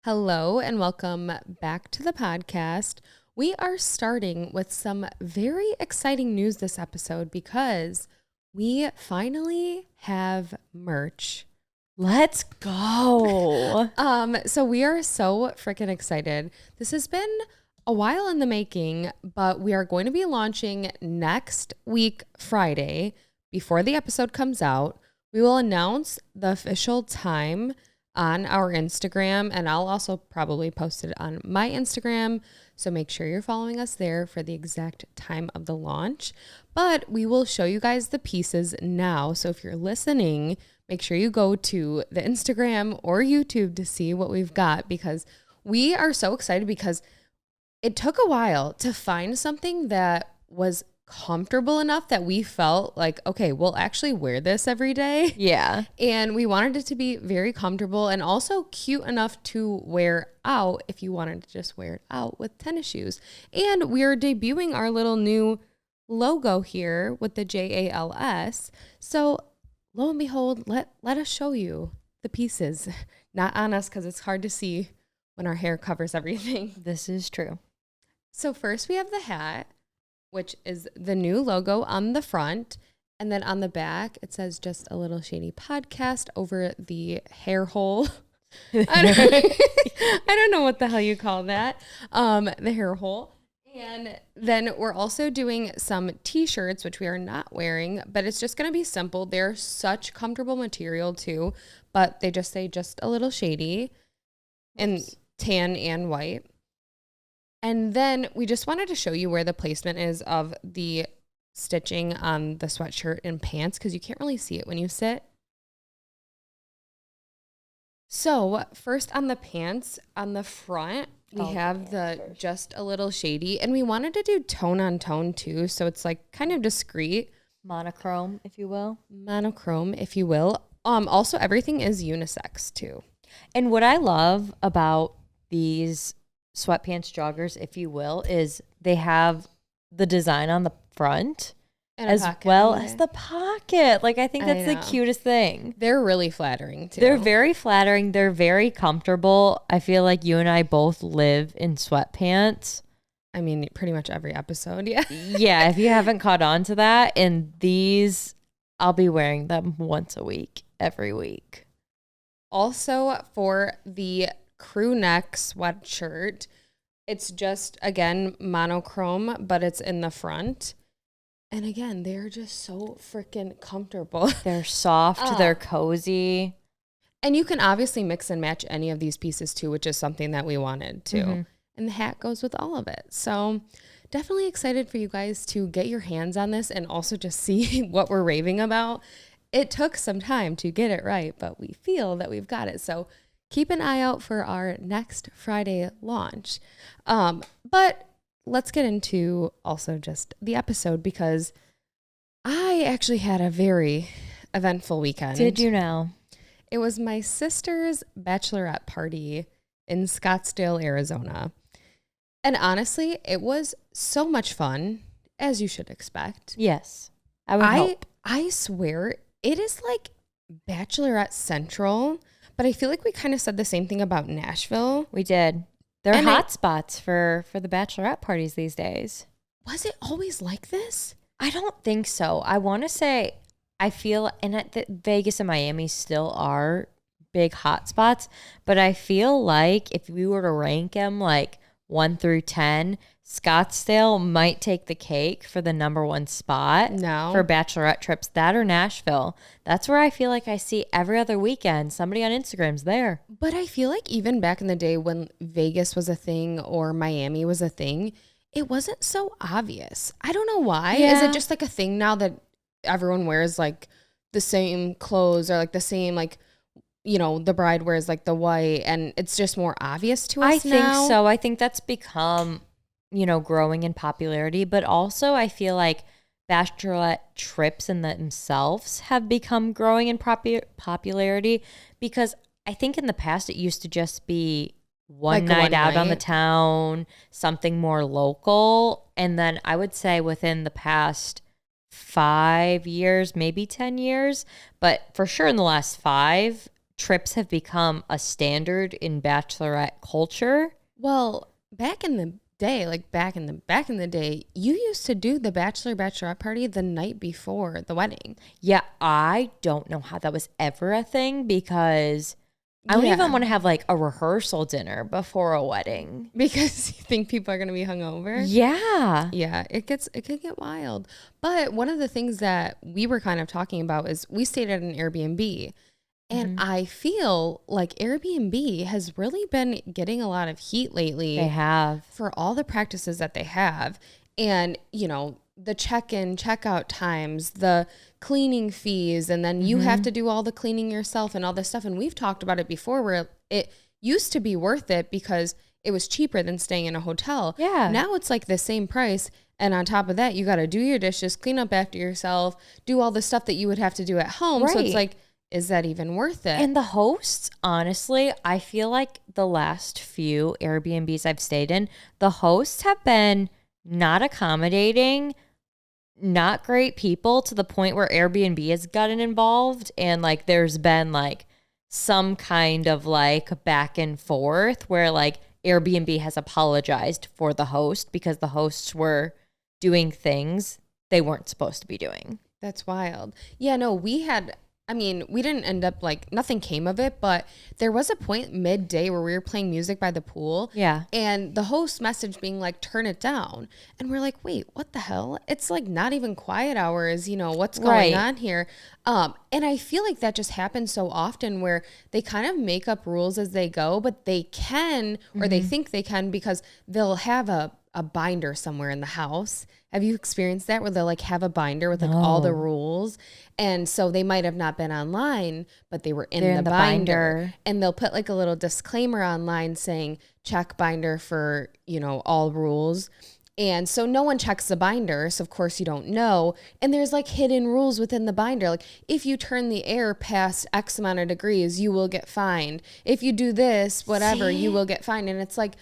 Hello and welcome back to the podcast. We are starting with some very exciting news this episode because we finally have merch. Let's go. So we are so freaking excited. This has been a while in the making, but we are going to be launching next week, Friday, before the episode comes out. We will announce the official time on our Instagram, and I'll also probably post it on my Instagram. So make sure you're following us there for the exact time of the launch. But we will show you guys the pieces now. So if you're listening, make sure you go to the Instagram or YouTube to see what we've got, because we are so excited because it took a while to find something that was comfortable enough that we felt like, okay, we'll actually wear this every day. Yeah. And we wanted it to be very comfortable and also cute enough to wear out if you wanted to just wear it out with tennis shoes. And we are debuting our little new logo here with the JALS. So lo and behold, let us show you the pieces. Not on us because it's hard to see when our hair covers everything. This is true. So first we have the hat, which is the new logo on the front. And then on the back, it says just a little shady podcast over the hair hole. I don't know what the hell you call that. The hair hole. And then we're also doing some t-shirts, which we are not wearing, but it's just going to be simple. They're such comfortable material too, but they just say just a little shady and tan and white. And then we just wanted to show you where the placement is of the stitching on the sweatshirt and pants, because you can't really see it when you sit. So first on the pants, on the front, we have the just a little shady, and we wanted to do tone on tone too. So it's like kind of discreet. Monochrome, if you will. Monochrome, if you will. Also everything is unisex too. And what I love about these sweatpants joggers, if you will, is they have the design on the front And as well as the pocket. Like, I think that's the cutest thing. They're really flattering too. They're very flattering. They're very comfortable. I feel like you and I both live in sweatpants. I mean, pretty much every episode. Yeah. Yeah. If you haven't caught on to that, and these, I'll be wearing them once a week, every week. Also for the crew neck sweatshirt, it's just, again, monochrome, but it's in the front. And again, they're just so freaking comfortable. They're soft, they're cozy. And you can obviously mix and match any of these pieces too, which is something that we wanted to. Mm-hmm. And the hat goes with all of it. So definitely excited for you guys to get your hands on this and also just see what we're raving about. It took some time to get it right, but we feel that we've got it. So keep an eye out for our next Friday launch. But let's get into also just the episode, because I actually had a very eventful weekend. Did you now? It was my sister's bachelorette party in Scottsdale, Arizona. And honestly, it was so much fun, as you should expect. Yes. I would hope. I swear, it is like Bachelorette Central. But I feel like we kind of said the same thing about Nashville. We did. They're hot spots for the bachelorette parties these days. Was it always like this? I don't think so. I want to say, I feel, and Vegas and Miami still are big hot spots, but I feel like if we were to rank them like 1 through 10, Scottsdale might take the cake for the number 1 spot for bachelorette trips. That or Nashville. That's where I feel like I see every other weekend somebody on Instagram's there. But I feel like even back in the day when Vegas was a thing or Miami was a thing, it wasn't so obvious. I don't know why. Yeah. Is it just like a thing now that everyone wears like the same clothes or like the same, like, you know, the bride wears like the white and it's just more obvious to us now? I think so. I think that's become, you know, growing in popularity, but also I feel like bachelorette trips in themselves have become growing in popularity, because I think in the past it used to just be one night out on the town, something more local. And then I would say within the past 5 years, maybe 10 years, but for sure in the last 5, trips have become a standard in bachelorette culture. Well, back in the day, like back in the day, you used to do the bachelorette party the night before the wedding. Yeah, I don't know how that was ever a thing because I don't even want to have like a rehearsal dinner before a wedding. Because you think people are going to be hungover? Yeah. Yeah, it could get wild. But one of the things that we were kind of talking about is we stayed at an Airbnb. And I feel like Airbnb has really been getting a lot of heat lately. They have. For all the practices that they have. And, you know, the check-in, check-out times, the cleaning fees, and then you have to do all the cleaning yourself and all this stuff. And we've talked about it before where it used to be worth it because it was cheaper than staying in a hotel. Yeah. Now it's like the same price. And on top of that, you got to do your dishes, clean up after yourself, do all the stuff that you would have to do at home. Right. So it's like, is that even worth it? And the hosts, honestly, I feel like the last few Airbnbs I've stayed in, the hosts have been not accommodating, not great people to the point where Airbnb has gotten involved. And like there's been like some kind of like back and forth where like Airbnb has apologized for the host because the hosts were doing things they weren't supposed to be doing. That's wild. Yeah, no, we didn't end up like, nothing came of it, but there was a point midday where we were playing music by the pool. Yeah. And the host messaged being like, turn it down. And we're like, wait, what the hell? It's like not even quiet hours. You know, what's going on here? And I feel like that just happens so often where they kind of make up rules as they go, but they can, or they think they can because they'll have a binder somewhere in the house. Have you experienced that where they'll like have a binder with like all the rules? And so they might have not been online, but they were in the binder. And they'll put like a little disclaimer online saying check binder for, you know, all rules. And so no one checks the binder. So of course you don't know. And there's like hidden rules within the binder. Like if you turn the air past X amount of degrees, you will get fined. If you do this, whatever, you will get fined. And it's like,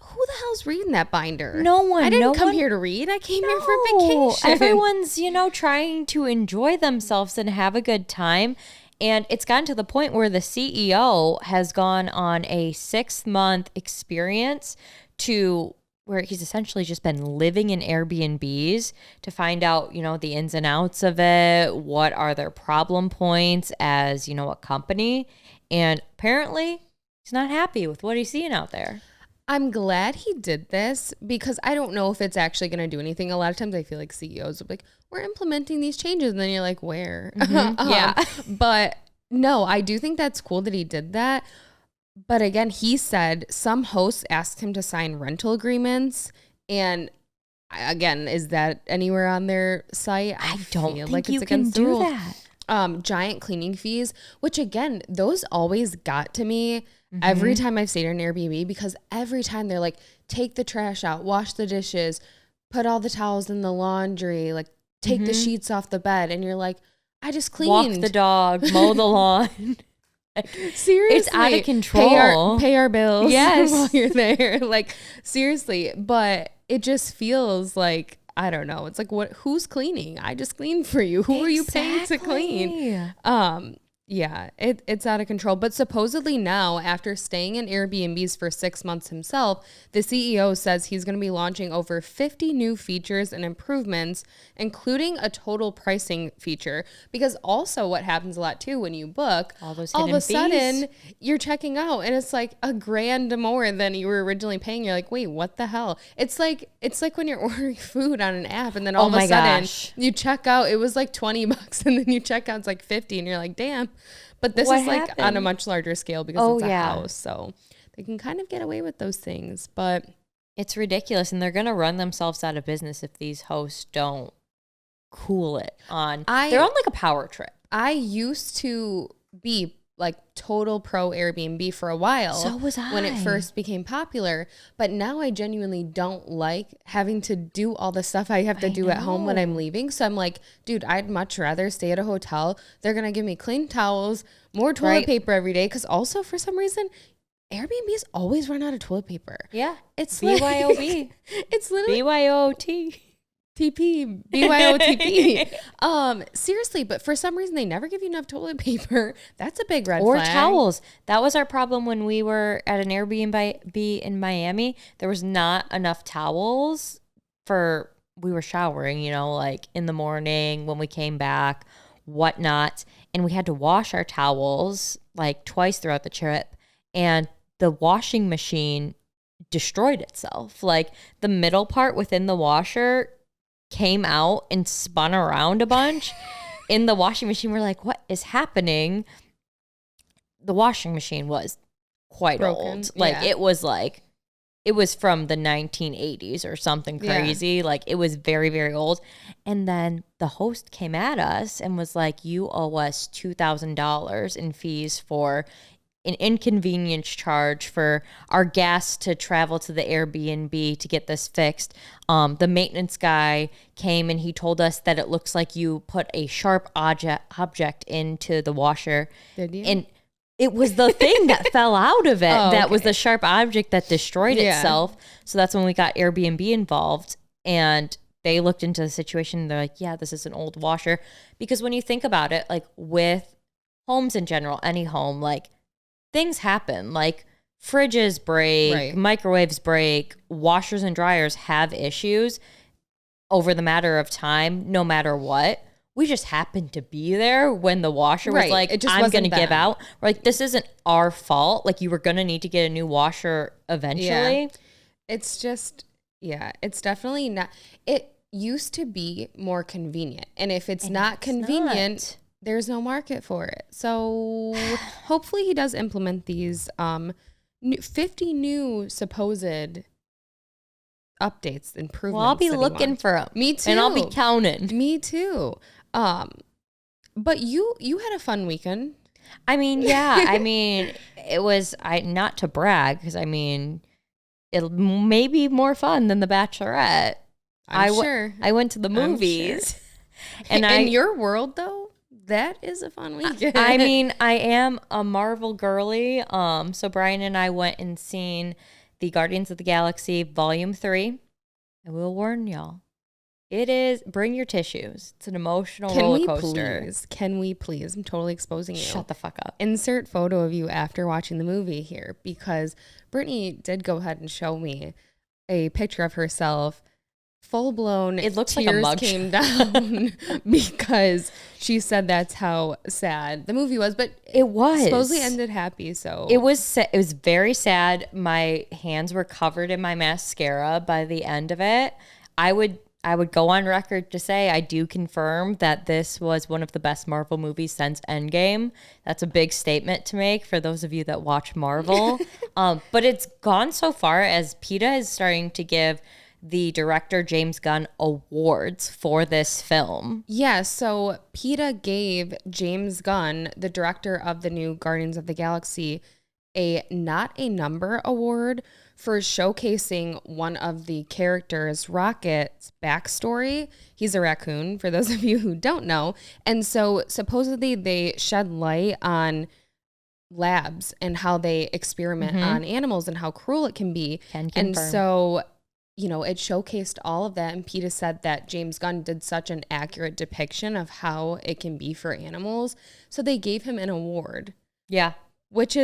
who the hell's reading that binder? No one. I didn't come here to read. I came here for vacation. Everyone's, you know, trying to enjoy themselves and have a good time. And it's gotten to the point where the CEO has gone on a 6-month experience to where he's essentially just been living in Airbnbs to find out, you know, the ins and outs of it. What are their problem points as, you know, a company? And apparently he's not happy with what he's seeing out there. I'm glad he did this because I don't know if it's actually going to do anything. A lot of times I feel like CEOs are like, we're implementing these changes. And then you're like, where? Yeah. But no, I do think that's cool that he did that. But again, he said some hosts asked him to sign rental agreements. And again, is that anywhere on their site? I don't feel think like you it's can against the do rules. that. Giant cleaning fees, which again, those always got to me every time I've stayed in an Airbnb because every time they're like, take the trash out, wash the dishes, put all the towels in the laundry, like take the sheets off the bed. And you're like, I just cleaned. Walk the dog, mow the lawn. Seriously. It's out of control. Pay our bills Yes. while you're there. Like, seriously. But it just feels like, I don't know. It's like, who's cleaning? I just cleaned for you. Who are you paying to clean? Yeah, it's out of control. But supposedly now, after staying in Airbnbs for 6 months himself, the CEO says he's going to be launching over 50 new features and improvements, including a total pricing feature. Because also what happens a lot too when you book, all of a sudden you're checking out and it's like $1,000 more than you were originally paying. You're like, wait, what the hell? It's like when you're ordering food on an app and then all of a sudden you check out. It was like $20 and then you check out, it's like 50 and you're like, damn. But this is like on a much larger scale because it's a house. So they can kind of get away with those things, but it's ridiculous. And they're going to run themselves out of business if these hosts don't cool it on. They're on like a power trip. I used to be like total pro Airbnb for a while. So was I. When it first became popular. But now I genuinely don't like having to do all the stuff I have to do at home when I'm leaving. So I'm like, dude, I'd much rather stay at a hotel. They're going to give me clean towels, more toilet paper every day. Because also for some reason, Airbnbs always run out of toilet paper. Yeah. It's BYOB. It's literally BYOT. TP, BYOTP. Seriously, but for some reason they never give you enough toilet paper. That's a big red Or flag. towels. That was our problem when we were at an Airbnb in Miami. There was not enough towels we were showering, you know, like in the morning when we came back, whatnot. And we had to wash our towels like twice throughout the trip. And the washing machine destroyed itself. Like the middle part within the washer came out and spun around a bunch in the washing machine. We're like, what is happening? The washing machine was quite Broken. old. Like it was from the 1980s or something crazy. Yeah. Like it was very, very old. And then the host came at us and was like, you owe us $2,000 in fees for an inconvenience charge for our guests to travel to the Airbnb to get this fixed. The maintenance guy came and he told us that it looks like you put a sharp object into the washer. Did you? And it was the thing that fell out of it that was the sharp object that destroyed itself. So that's when we got Airbnb involved, and they looked into the situation and they're like, yeah, this is an old washer. Because when you think about it, like with homes in general, any home, like things happen, like fridges break, microwaves break, washers and dryers have issues over the matter of time, no matter what. We just happened to be there when the washer was like, I'm going to give out. We're like, this isn't our fault. Like, you were going to need to get a new washer eventually. Yeah. It's just, it's definitely not. It used to be more convenient. And if it's not convenient, there's no market for it. So hopefully he does implement these 50 new supposed updates, improvements. Well, I'll be looking for them. Me too. And I'll be counting. Me too. But you had a fun weekend. I mean, yeah. I mean, it was not to brag, because I mean, it may be more fun than The Bachelorette. I'm sure. I went to the movies. Sure. And in your world, though, that is a fun weekend. I mean, I am a Marvel girly. So Brian and I went and seen the Guardians of the Galaxy Volume 3. I will warn y'all. It is, bring your tissues. It's an emotional roller coaster. Can we please? I'm totally exposing you. Shut the fuck up. Insert photo of you after watching the movie here, because Brittany did go ahead and show me a picture of herself. Full blown, it looks tears like a mug came down because she said that's how sad the movie was. But it was supposedly ended happy. So it was very sad. My hands were covered in my mascara by the end of it. I would go on record to say I do confirm that this was one of the best Marvel movies since Endgame. That's a big statement to make for those of you that watch Marvel. But it's gone so far as PETA is starting to give the director James Gunn awards for this film. Yeah, so PETA gave James Gunn, the director of the new Guardians of the Galaxy, a Not a Number award for showcasing one of the characters, Rocket's backstory. He's a raccoon, for those of you who don't know. And so supposedly they shed light on labs and how they experiment on animals and how cruel it can be. And so, you know, it showcased all of that. And PETA said that James Gunn did such an accurate depiction of how it can be for animals. So they gave him an award. Yeah. Which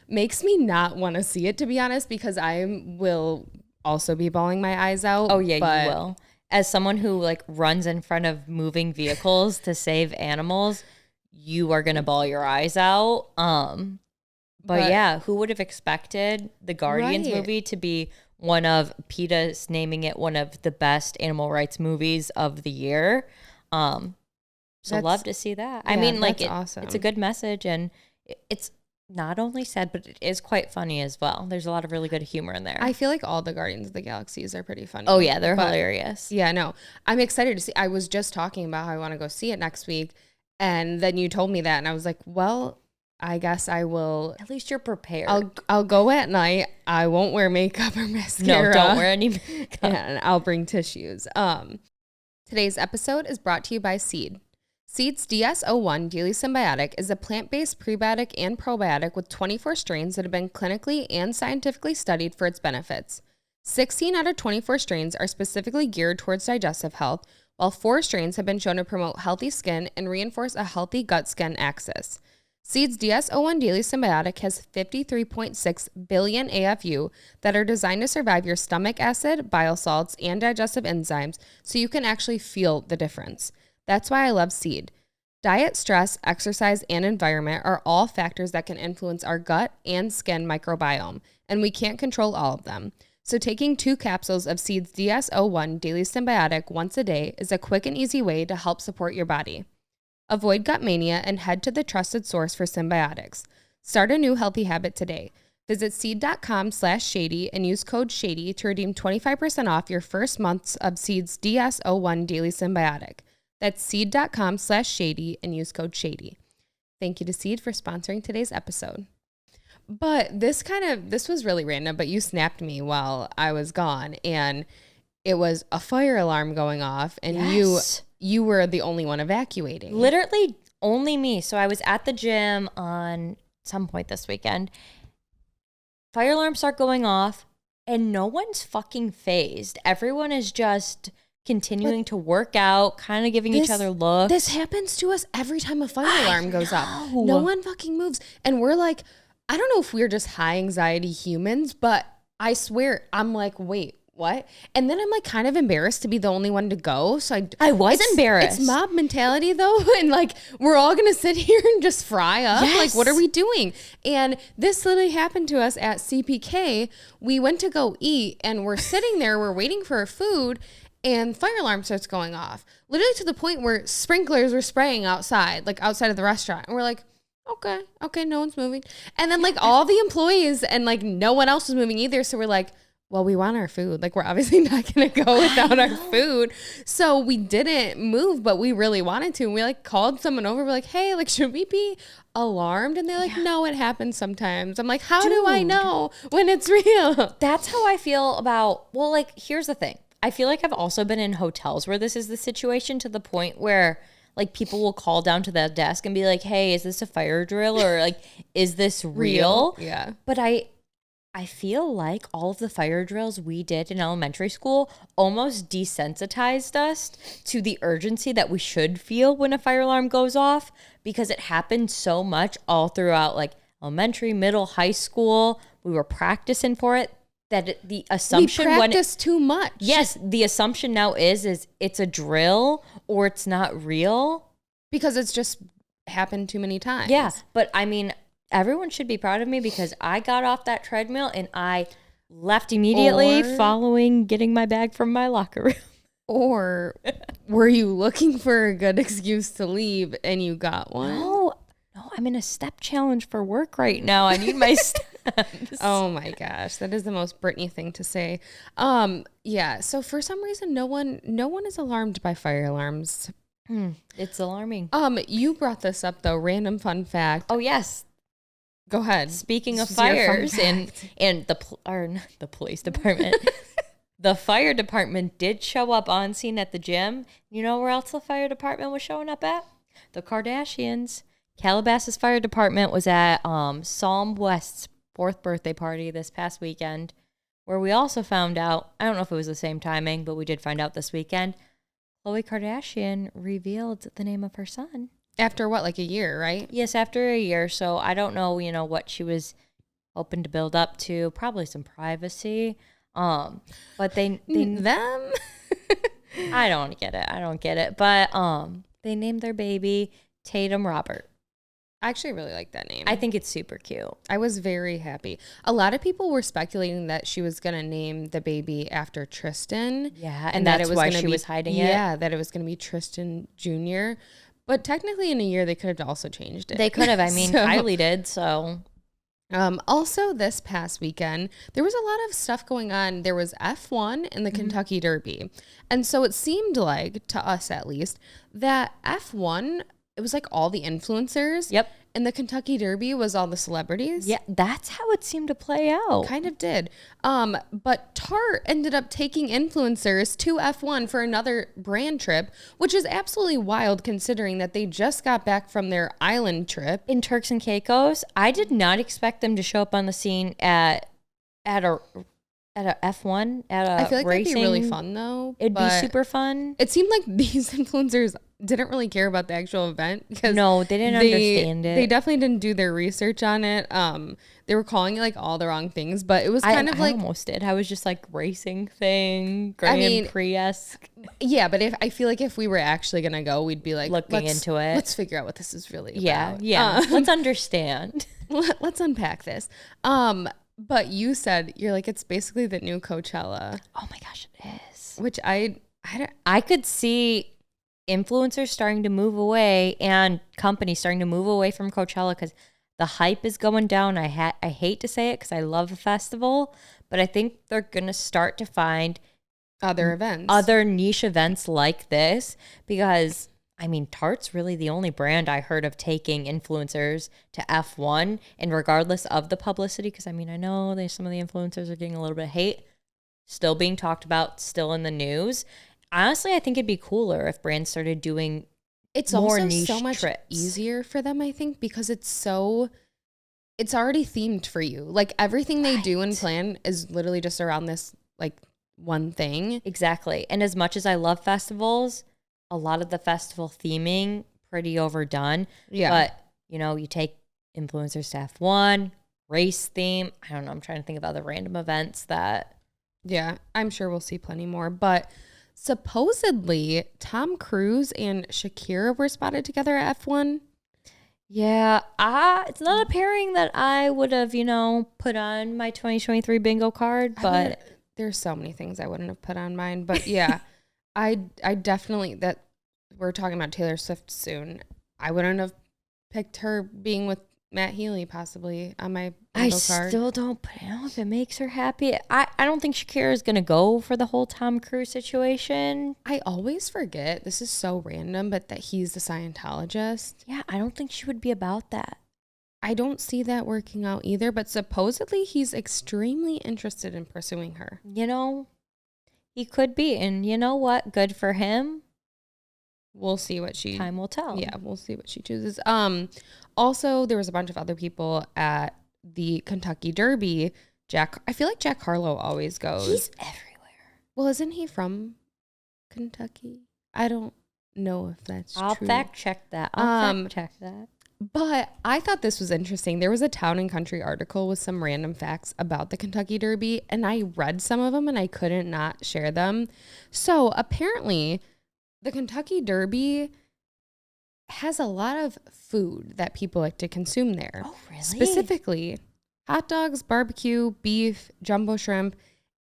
makes me not want to see it, to be honest, because I will also be bawling my eyes out. Oh, yeah, you will. As someone who like runs in front of moving vehicles to save animals, you are going to bawl your eyes out. But yeah, who would have expected the Guardians movie to be one of PETA's naming it one of the best animal rights movies of the year? So love to see that. I mean, like, awesome. It's a good message, and it's not only sad, but it is quite funny as well. There's a lot of really good humor in there. I feel like all the Guardians of the Galaxies are pretty funny. Oh yeah, they're hilarious. Yeah, no, I'm excited to see. I was just talking about how I want to go see it next week, and then you told me that, and I was like, well, I guess I will. At least you're prepared. I'll go at night. I won't wear makeup or mascara. No, don't wear any makeup. And I'll bring tissues. Today's episode is brought to you by Seed. Seed's DS-01 Daily Symbiotic is a plant-based prebiotic and probiotic with 24 strains that have been clinically and scientifically studied for its benefits. 16 out of 24 strains are specifically geared towards digestive health, while 4 strains have been shown to promote healthy skin and reinforce a healthy gut-skin axis. Seed's DS-01 Daily Symbiotic has 53.6 billion AFU that are designed to survive your stomach acid, bile salts, and digestive enzymes, so you can actually feel the difference. That's why I love Seed. Diet, stress, exercise, and environment are all factors that can influence our gut and skin microbiome, and we can't control all of them. So taking 2 capsules of Seed's DS-01 Daily Symbiotic once a day is a quick and easy way to help support your body. Avoid gut mania and head to the trusted source for symbiotics. Start a new healthy habit today. Visit seed.com/shady and use code SHADY to redeem 25% off your first months of Seed's DS-01 Daily Symbiotic. That's seed.com/shady and use code SHADY. Thank you to Seed for sponsoring today's episode. But this was really random, but you snapped me while I was gone, and it was a fire alarm going off, and Yes. you were the only one evacuating. Literally only me. So I was at the gym on some point this weekend. Fire alarms start going off and no one's fucking phased. Everyone is just continuing to work out, kind of giving each other looks. This happens to us every time a fire alarm goes off. No one fucking moves. And we're like, I don't know if we're just high anxiety humans, but I swear, I'm like, wait, what? And then I'm like kind of embarrassed to be the only one to go. So I was embarrassed. It's mob mentality though. And like, we're all going to sit here and just fry up. Yes. Like, what are we doing? And this literally happened to us at CPK. We went to go eat and we're sitting there, we're waiting for our food, and fire alarm starts going off. Literally to the point where sprinklers were spraying outside, like outside of the restaurant. And we're like, okay, no one's moving. And then like all the employees and like no one else was moving either. So we're like, well, we want our food. Like, we're obviously not going to go without our food. So we didn't move, but we really wanted to. And we like called someone over. We're like, hey, like, should we be alarmed? And they're like, no, it happens sometimes. I'm like, how do I know when it's real? That's how I feel about, well, like, here's the thing. I feel like I've also been in hotels where this is the situation, to the point where like people will call down to the desk and be like, hey, is this a fire drill? Or like, is this real? Yeah. But I feel like all of the fire drills we did in elementary school almost desensitized us to the urgency that we should feel when a fire alarm goes off, because it happened so much all throughout like elementary, middle, high school. We were practicing for it, that the assumption we practice too much. Yes, the assumption now is it's a drill or it's not real. Because it's just happened too many times. Yeah, but I mean, everyone should be proud of me because I got off that treadmill and I left immediately following getting my bag from my locker room. Or were you looking for a good excuse to leave and you got one? No, I'm in a step challenge for work right now. I need my steps. Oh my gosh, that is the most Britney thing to say. Yeah, so for some reason no one is alarmed by fire alarms. It's alarming. You brought this up though, random fun fact. Oh yes. Go ahead. Speaking of fires and not the police department, the fire department did show up on scene at the gym. You know where else the fire department was showing up at? The Kardashians. Calabasas Fire Department was at Psalm West's 4th birthday party this past weekend, where we also found out, I don't know if it was the same timing, but we did find out this weekend, Khloe Kardashian revealed the name of her son. After what, like a year, right? Yes, after a year. So I don't know, what she was hoping to build up to. Probably some privacy. But they them. I don't get it. But they named their baby Tatum Robert. I actually really like that name. I think it's super cute. I was very happy. A lot of people were speculating that she was going to name the baby after Tristan. Yeah, and that's why she was hiding it. Yeah, that it was going to be Tristan Jr. But technically in a year, they could have also changed it. They could have. I mean, Kylie did, so. Also, this past weekend, there was a lot of stuff going on. There was F1 and the Kentucky Derby. And so it seemed like, to us at least, that F1, it was like all the influencers. Yep. And the Kentucky Derby was all the celebrities. Yeah, that's how it seemed to play out. Kind of did. But Tarte ended up taking influencers to F1 for another brand trip, which is absolutely wild considering that they just got back from their island trip. In Turks and Caicos, I did not expect them to show up on the scene at a at a F1 at a I feel like racing, that'd be really fun though. It'd be super fun. It seemed like these influencers didn't really care about the actual event because no, they didn't understand it. They definitely didn't do their research on it. They were calling it like all the wrong things, but it was kind of like I almost did. I was just like racing thing, Grand Prix-esque. Yeah, but I feel like if we were actually gonna go, we'd be like looking into it. Let's figure out what this is really about. Yeah. Let's understand. Let's unpack this. But you said you're like it's basically the new Coachella. Oh my gosh, it is. Which I could see influencers starting to move away and companies starting to move away from Coachella because the hype is going down. I hate to say it because I love a festival, but I think they're gonna start to find other events, other niche events like this because. I mean, Tarte's really the only brand I heard of taking influencers to F1, and regardless of the publicity, because I mean, I know some of the influencers are getting a little bit of hate, still being talked about, still in the news. Honestly, I think it'd be cooler if brands started doing more niche so much trips. Easier for them, I think, because it's already themed for you. Like everything they do and plan is literally just around this like one thing. Exactly. And as much as I love festivals, a lot of the festival theming pretty overdone. Yeah. But, you take influencers to F1, race theme. I don't know. I'm trying to think of other random events that. Yeah, I'm sure we'll see plenty more. But supposedly Tom Cruise and Shakira were spotted together at F1. Yeah. It's not a pairing that I would have, put on my 2023 bingo card. But there's so many things I wouldn't have put on mine. But yeah. I definitely, that we're talking about Taylor Swift soon. I wouldn't have picked her being with Matt Healy possibly on my bingo card. I still don't put it on if it makes her happy. I don't think Shakira is going to go for the whole Tom Cruise situation. I always forget, this is so random, but that he's the Scientologist. Yeah, I don't think she would be about that. I don't see that working out either, but supposedly he's extremely interested in pursuing her. He could be, and you know what? Good for him. We'll see what time will tell. Yeah, we'll see what she chooses. Also, there was a bunch of other people at the Kentucky Derby. I feel like Jack Harlow always goes. He's everywhere. Well, isn't he from Kentucky? I don't know if that's true. I'll fact check that. But I thought this was interesting. There was a Town and Country article with some random facts about the Kentucky Derby, and I read some of them and I couldn't not share them. So apparently, the Kentucky Derby has a lot of food that people like to consume there. Oh, really? Specifically, hot dogs, barbecue, beef, jumbo shrimp,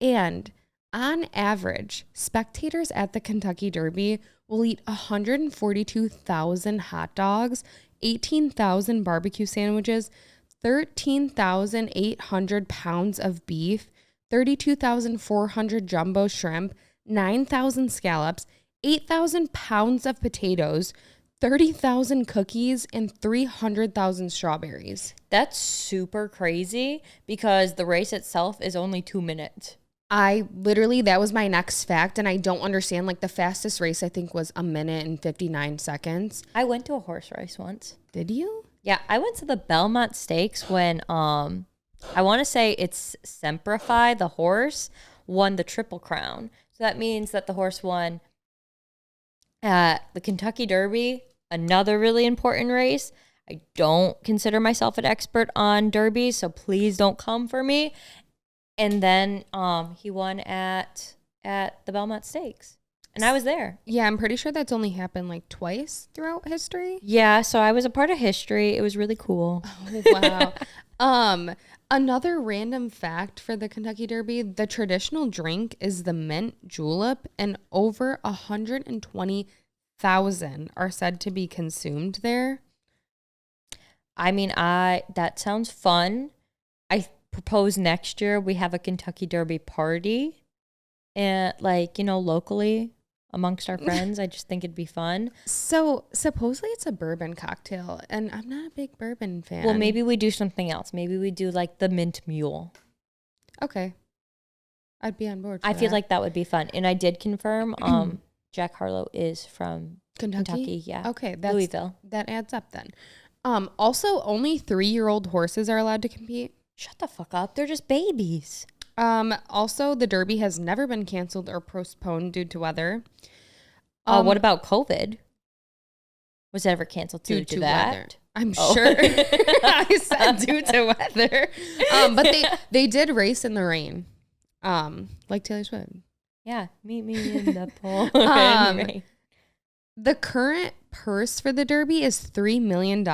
and on average, spectators at the Kentucky Derby will eat 142,000 hot dogs, 18,000 barbecue sandwiches, 13,800 pounds of beef, 32,400 jumbo shrimp, 9,000 scallops, 8,000 pounds of potatoes, 30,000 cookies, and 300,000 strawberries. That's super crazy because the race itself is only 2 minutes. That was my next fact, and I don't understand. Like, the fastest race, I think, was 1 minute and 59 seconds. I went to a horse race once. Did you? Yeah, I went to the Belmont Stakes when, I want to say it's Semperfi, the horse, won the Triple Crown. So that means that the horse won at the Kentucky Derby, another really important race. I don't consider myself an expert on derbies, so please don't come for me. And then he won at the Belmont Stakes. And I was there. Yeah, I'm pretty sure that's only happened like twice throughout history. Yeah, so I was a part of history. It was really cool. Oh, wow. Another random fact for the Kentucky Derby, the traditional drink is the mint julep, and over 120,000 are said to be consumed there. I mean, that sounds fun. I propose next year we have a Kentucky Derby party, and locally amongst our friends. I just think it'd be fun. So supposedly it's a bourbon cocktail, and I'm not a big bourbon fan. Well, maybe we do something else. Maybe we do like the mint mule. Okay, I'd be on board for I feel that. like that would be fun. And I did confirm Jack Harlow is from Kentucky. Yeah. Okay, Louisville. That adds up then. Also, only 3-year-old horses are allowed to compete. Shut the fuck up. They're just babies. Also, the Derby has never been canceled or postponed due to weather. What about COVID? Was it ever canceled due to that? Weather. I'm sure. I said due to weather. But they did race in the rain. Like Taylor Swift. Yeah, meet me in the pool. The current purse for the Derby is $3 million,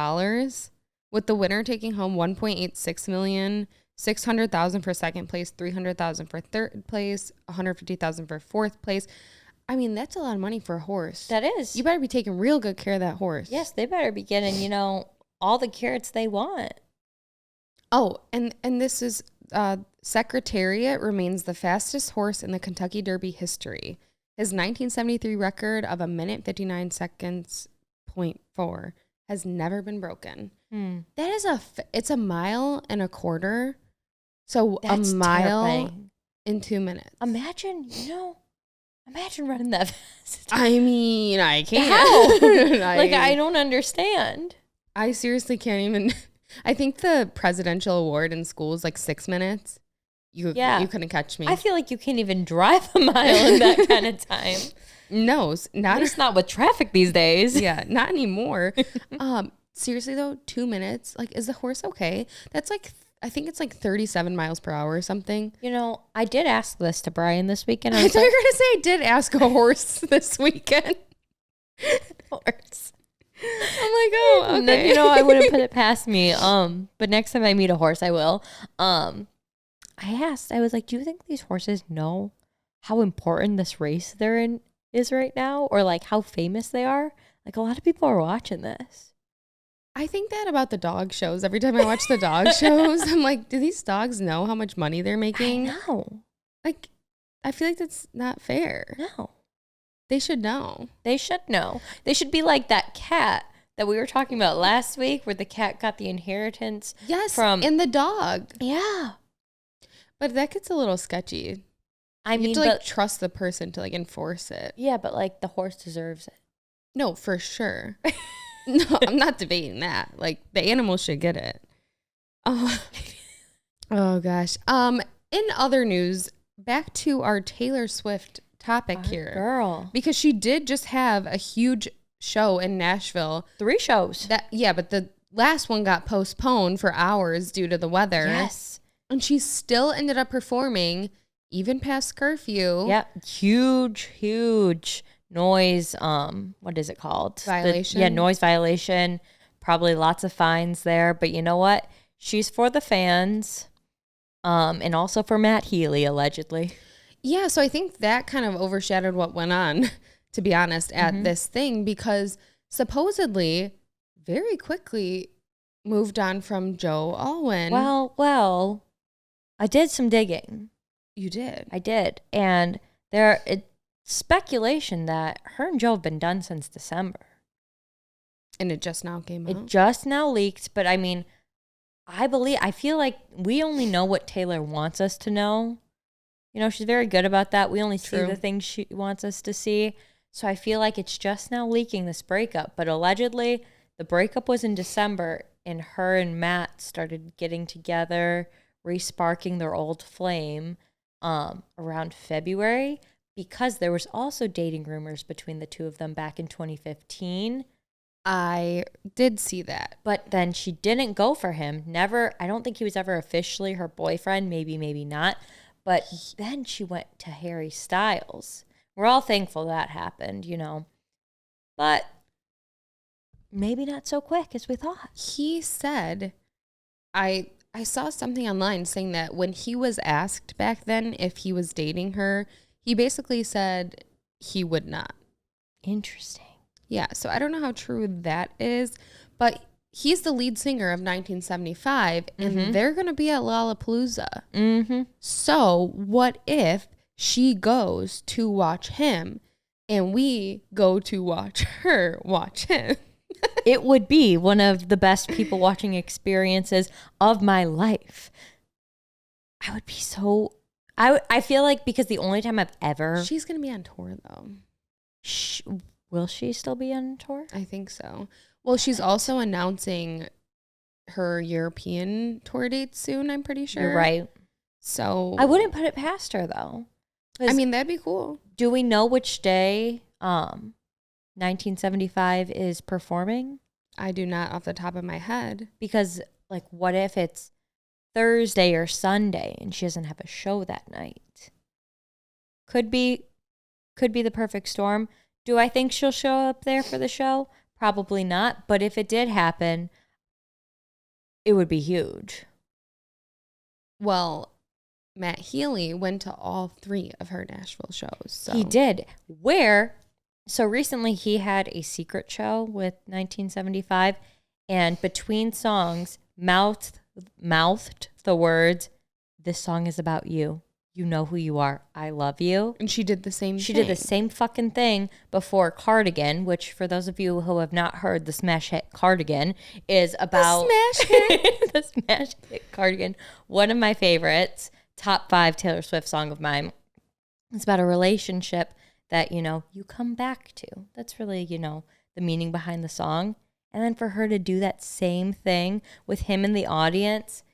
with the winner taking home $1.86 million, $600,000 for second place, $300,000 for third place, $150,000 for fourth place. I mean, that's a lot of money for a horse. That is. You better be taking real good care of that horse. Yes, they better be getting, all the carrots they want. Oh, and this is Secretariat remains the fastest horse in the Kentucky Derby history. His 1973 record of 1:59 seconds .4 has never been broken. That is it's a mile and a quarter. So That's a mile terrifying. in 2 minutes. Imagine running that fast. I mean, I can't. How? I don't understand. I seriously can't even. I think the presidential award in school is like 6 minutes. You couldn't catch me. I feel like you can't even drive a mile in that kind of time. No, not. It's not with traffic these days. Yeah, not anymore. Seriously though, 2 minutes. Like, is the horse okay? That's like, I think it's like 37 miles per hour or something. I did ask this to Brian this weekend. I thought you were gonna say I did ask a horse this weekend. Horse. I'm like, oh, okay. I wouldn't put it past me. But next time I meet a horse, I will. I asked, I was like, do you think these horses know how important this race they're in is right now? Or like how famous they are? Like a lot of people are watching this. I think that about the dog shows. Every time I watch the dog shows, I'm like, do these dogs know how much money they're making? I know. Like, I feel like that's not fair. No. They should know. They should know. They should be like that cat that we were talking about last week where the cat got the inheritance. Yes, and the dog. Yeah. But that gets a little sketchy. You have to trust the person to like enforce it. Yeah, but like the horse deserves it. No, for sure. No, I'm not debating that. Like the animal should get it. Oh gosh. In other news, back to our Taylor Swift topic here. Girl. Because she did just have a huge show in Nashville. 3 shows. But the last one got postponed for hours due to the weather. Yes. And she still ended up performing even past curfew. Yep. Huge noise. What is it called? Violation. Noise violation. Probably lots of fines there. But you know what? She's for the fans. And also for Matt Healy, allegedly. Yeah. So I think that kind of overshadowed what went on, to be honest, at this thing, because supposedly very quickly moved on from Joe Alwyn. Well, I did some digging. You did? I did. And it's speculation that her and Joe have been done since December. And it just now came out? It just now leaked. But I mean, I feel like we only know what Taylor wants us to know. She's very good about that. We only see the things she wants us to see. So I feel like it's just now leaking this breakup. But allegedly, the breakup was in December, and her and Matt started getting together, re-sparking their old flame around February, because there was also dating rumors between the two of them back in 2015. I did see that. But then she didn't go for him. Never. I don't think he was ever officially her boyfriend. Maybe not. But then she went to Harry Styles. We're all thankful that happened, But maybe not so quick as we thought. He said, I saw something online saying that when he was asked back then if he was dating her, he basically said he would not. Interesting. Yeah, so I don't know how true that is, but he's the lead singer of 1975, and they're going to be at Lollapalooza. Mm-hmm. So what if she goes to watch him, and we go to watch her watch him? It would be one of the best people watching experiences of my life. I would be so... I feel like because the only time I've ever... She's going to be on tour, though. Will she still be on tour? I think so. Well, she's also announcing her European tour dates soon, I'm pretty sure. You're right. So I wouldn't put it past her though. I mean, that'd be cool. Do we know which day 1975 is performing? I do not off the top of my head. Because like, what if it's Thursday or Sunday and she doesn't have a show that night? Could be the perfect storm. Do I think she'll show up there for the show? Probably not. But if it did happen, it would be huge. Well, Matt Healy went to all 3 of her Nashville shows. So. He did. So recently he had a secret show with 1975, and between songs, mouthed the words, "This song is about you. You know who you are. I love you." And she did the same thing. She did the same fucking thing before Cardigan, which for those of you who have not heard, the smash hit Cardigan is about... The smash hit? The smash hit Cardigan. One of my favorites, top 5 Taylor Swift song of mine. It's about a relationship that, you know, you come back to. That's really, you know, the meaning behind the song. And then for her to do that same thing with him in the audience...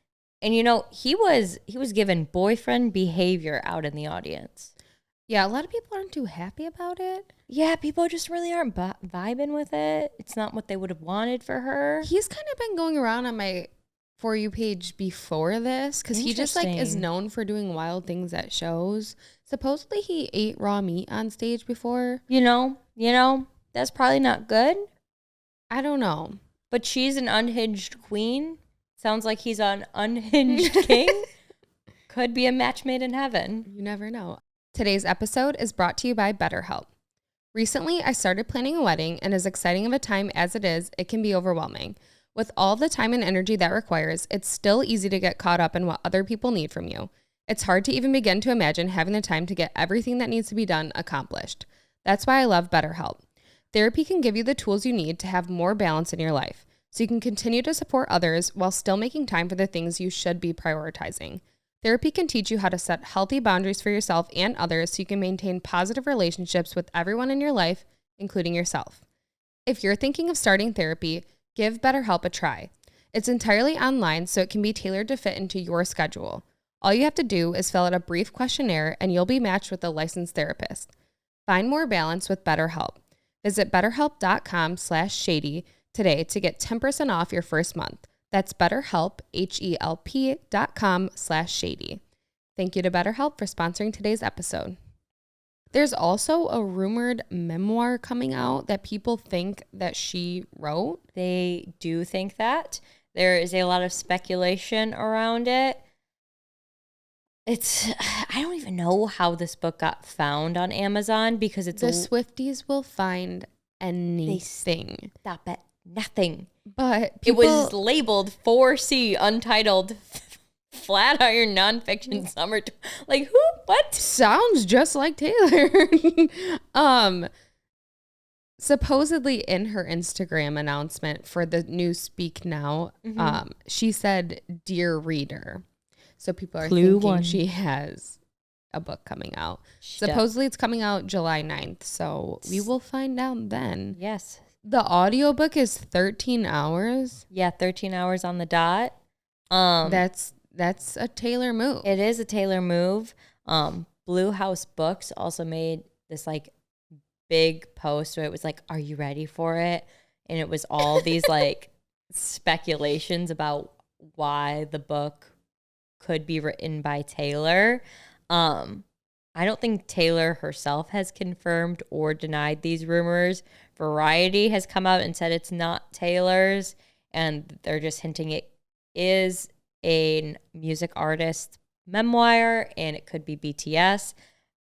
And, you know, he was given boyfriend behavior out in the audience. Yeah, a lot of people aren't too happy about it. Yeah, people just really aren't vibing with it. It's not what they would have wanted for her. He's kind of been going around on my For You page before this because he just, like, is known for doing wild things at shows. Supposedly he ate raw meat on stage before. You know, that's probably not good. I don't know. But she's an unhinged queen. Sounds like he's an unhinged king. Could be a match made in heaven. You never know. Today's episode is brought to you by BetterHelp. Recently, I started planning a wedding, and as exciting of a time as it is, it can be overwhelming. With all the time and energy that requires, it's still easy to get caught up in what other people need from you. It's hard to even begin to imagine having the time to get everything that needs to be done accomplished. That's why I love BetterHelp. Therapy can give you the tools you need to have more balance in your life, so you can continue to support others while still making time for the things you should be prioritizing. Therapy can teach you how to set healthy boundaries for yourself and others so you can maintain positive relationships with everyone in your life, including yourself. If you're thinking of starting therapy, give BetterHelp a try. It's entirely online, so it can be tailored to fit into your schedule. All you have to do is fill out a brief questionnaire and you'll be matched with a licensed therapist. Find more balance with BetterHelp. Visit betterhelp.com/shady today to get 10% off your first month. That's BetterHelp, HELP.com/shady. Thank you to BetterHelp for sponsoring today's episode. There's also a rumored memoir coming out that people think that she wrote. They do think that. There is a lot of speculation around it. I don't even know how this book got found on Amazon because it's... The Swifties will find anything. Stop it. Nothing. But it was labeled 4C Untitled Flatiron Nonfiction Summer. Like, who? What? Sounds just like Taylor. Supposedly in her Instagram announcement for the new Speak Now, she said, "Dear Reader." So people are thinking she has a book coming out. Supposedly it's coming out July 9th. So we will find out then. Yes. The audiobook is 13 hours. Yeah, 13 hours on the dot. That's a Taylor move. It is a Taylor move. Blue House Books also made this like big post where it was like, "Are you ready for it?" And it was all these like speculations about why the book could be written by Taylor. I don't think Taylor herself has confirmed or denied these rumors. Variety has come out and said it's not Taylor's, and they're just hinting it is a music artist's memoir, and it could be BTS.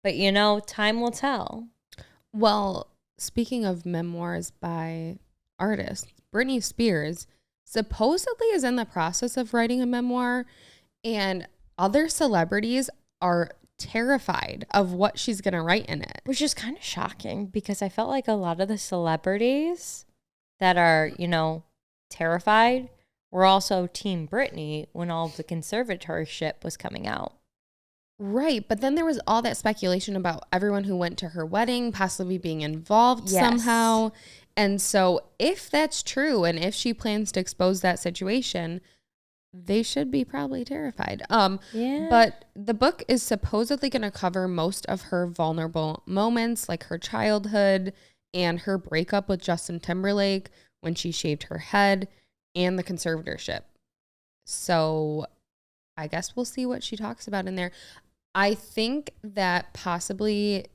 But, you know, time will tell. Well, speaking of memoirs by artists, Britney Spears supposedly is in the process of writing a memoir, and other celebrities are terrified of what she's going to write in it. Which is kind of shocking because I felt like a lot of the celebrities that are, you know, terrified were also Team Britney when all of the conservatorship was coming out. Right. But then there was all that speculation about everyone who went to her wedding possibly being involved somehow. And so if that's true and if she plans to expose that situation, they should be probably terrified. Yeah. But the book is supposedly going to cover most of her vulnerable moments, like her childhood and her breakup with Justin Timberlake when she shaved her head and the conservatorship. So I guess we'll see what she talks about in there. I think that possibly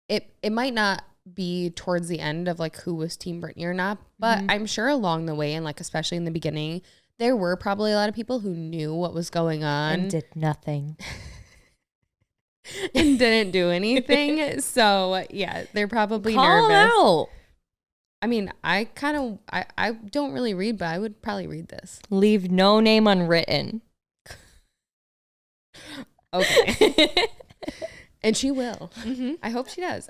it might not be towards the end of like who was Team Britney or not, but I'm sure along the way and like especially in the beginning, there were probably a lot of people who knew what was going on and did nothing and didn't do anything. So yeah, they're probably Call nervous. out. I mean, I don't really read, but I would probably read this. Leave no name unwritten. Okay. And she will. I hope she does.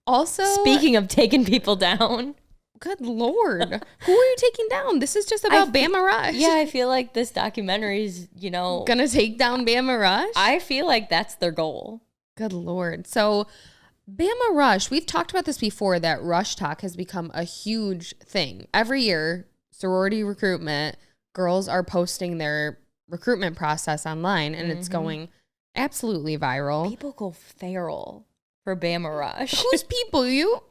Also, Speaking of taking people down. good Lord. Who are you taking down? This is just about Bama Rush. Yeah, I feel like this documentary is, Gonna take down Bama Rush? I feel like that's their goal. Good Lord. So Bama Rush, we've talked about this before, that Rush Talk has become a huge thing. Every year, sorority recruitment, girls are posting their recruitment process online, and it's going absolutely viral. People go feral for Bama Rush. Who's people? You?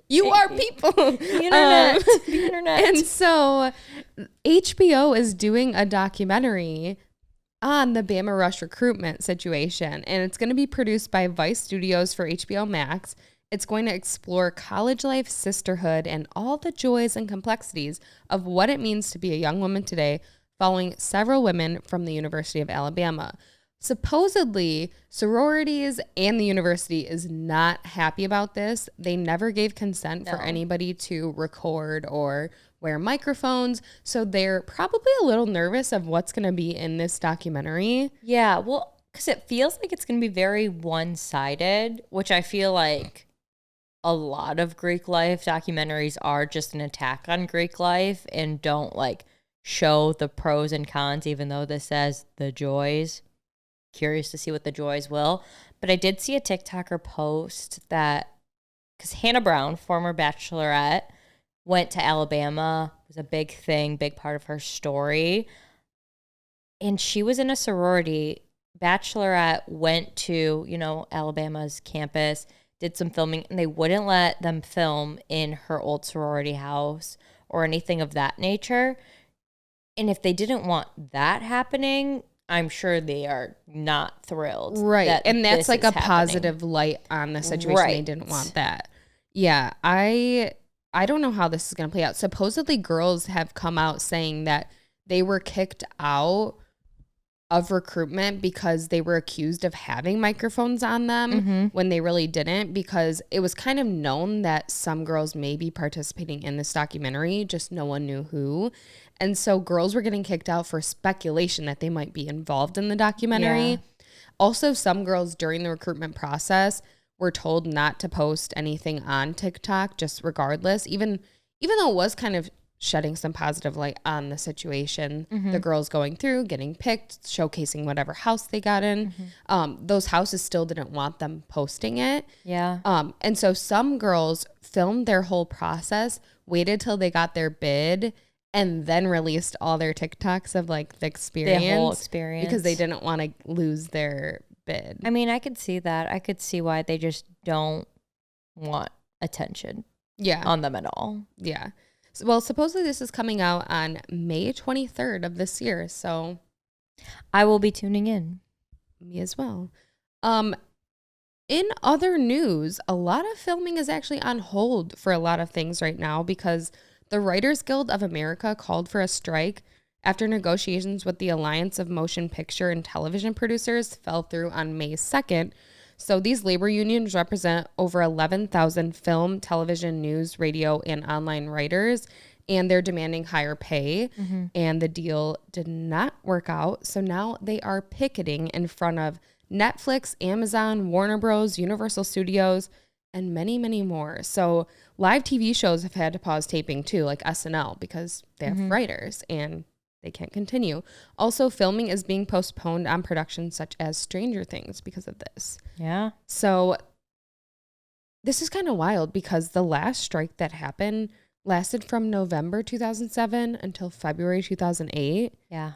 You are people. The internet. The internet. And so HBO is doing a documentary on the Bama Rush recruitment situation, and it's going to be produced by Vice Studios for HBO Max. It's going to explore college life, sisterhood, and all the joys and complexities of what it means to be a young woman today, following several women from the University of Alabama. Supposedly, sororities and the university is not happy about this. They never gave consent for anybody to record or wear microphones. So they're probably a little nervous of what's going to be in this documentary. Yeah, well, because it feels like it's going to be very one-sided, which I feel like a lot of Greek life documentaries are just an attack on Greek life and don't like show the pros and cons, even though this says the joys. Curious to see what the joys will. But I did see a TikToker post that, because Hannah Brown, former Bachelorette, went to Alabama. It was a big thing, big part of her story. And she was in a sorority. Bachelorette went to, Alabama's campus, did some filming, and they wouldn't let them film in her old sorority house or anything of that nature. And if they didn't want that happening, I'm sure they are not thrilled. Right. And that's like a happening. Positive light on the situation. Right. They didn't want that. Yeah. I don't know how this is going to play out. Supposedly girls have come out saying that they were kicked out of recruitment because they were accused of having microphones on them when they really didn't, because it was kind of known that some girls may be participating in this documentary, just no one knew who. And so girls were getting kicked out for speculation that they might be involved in the documentary. Yeah. Also, some girls during the recruitment process were told not to post anything on TikTok, just regardless, even though it was kind of shedding some positive light on the situation, the girls going through, getting picked, showcasing whatever house they got in. Those houses still didn't want them posting it. Yeah. And so some girls filmed their whole process, waited till they got their bid, and then released all their TikToks of like the experience. The whole experience. Because they didn't want to lose their bid. I mean, I could see that. I could see why they just don't want attention on them at all. Yeah. Well, supposedly this is coming out on May 23rd of this year. So I will be tuning in. Me as well. In other news, a lot of filming is actually on hold for a lot of things right now because the Writers Guild of America called for a strike after negotiations with the Alliance of Motion Picture and Television Producers fell through on May 2nd. So these labor unions represent over 11,000 film, television, news, radio, and online writers, and they're demanding higher pay. And the deal did not work out. So now they are picketing in front of Netflix, Amazon, Warner Bros., Universal Studios, and many, many more. So live TV shows have had to pause taping too, like SNL, because they have writers and they can't continue. Also, filming is being postponed on productions such as Stranger Things because of this. Yeah. So this is kind of wild because the last strike that happened lasted from November 2007 until February 2008. Yeah.